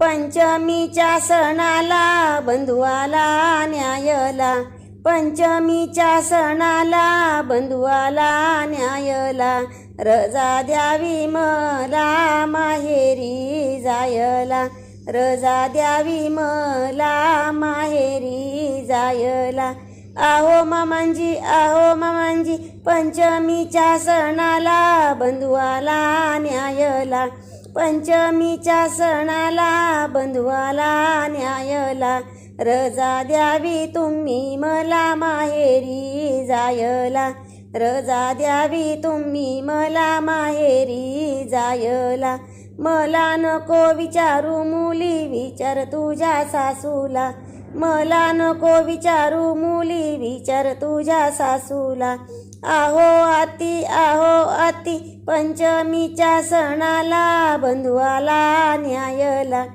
पंचमीच्या सणाला बंधुआला न्यायला, पंचमीच्या सणाला बंधुआला न्यायला, रजा द्यावी मला माहेरी जायला, रजा द्यावी मला माहेरी जायला. आहो मामांजी पंचमीच्या सणाला बंधुआला न्यायला, पंचमीच्या सणाला बंधुआला न्यायला, रजा द्यावी तुम्ही मला माहेरी जायला, रजा द्यावी तुम्ही मला माहेरी जायला. मला नको विचारू मुली, विचार तुझ्या सासूला, मला नको विचारू मुली, विचार तुझ्या सासूला. आहो आती पंचमीच्या सणाला बंधुआला न्यायला.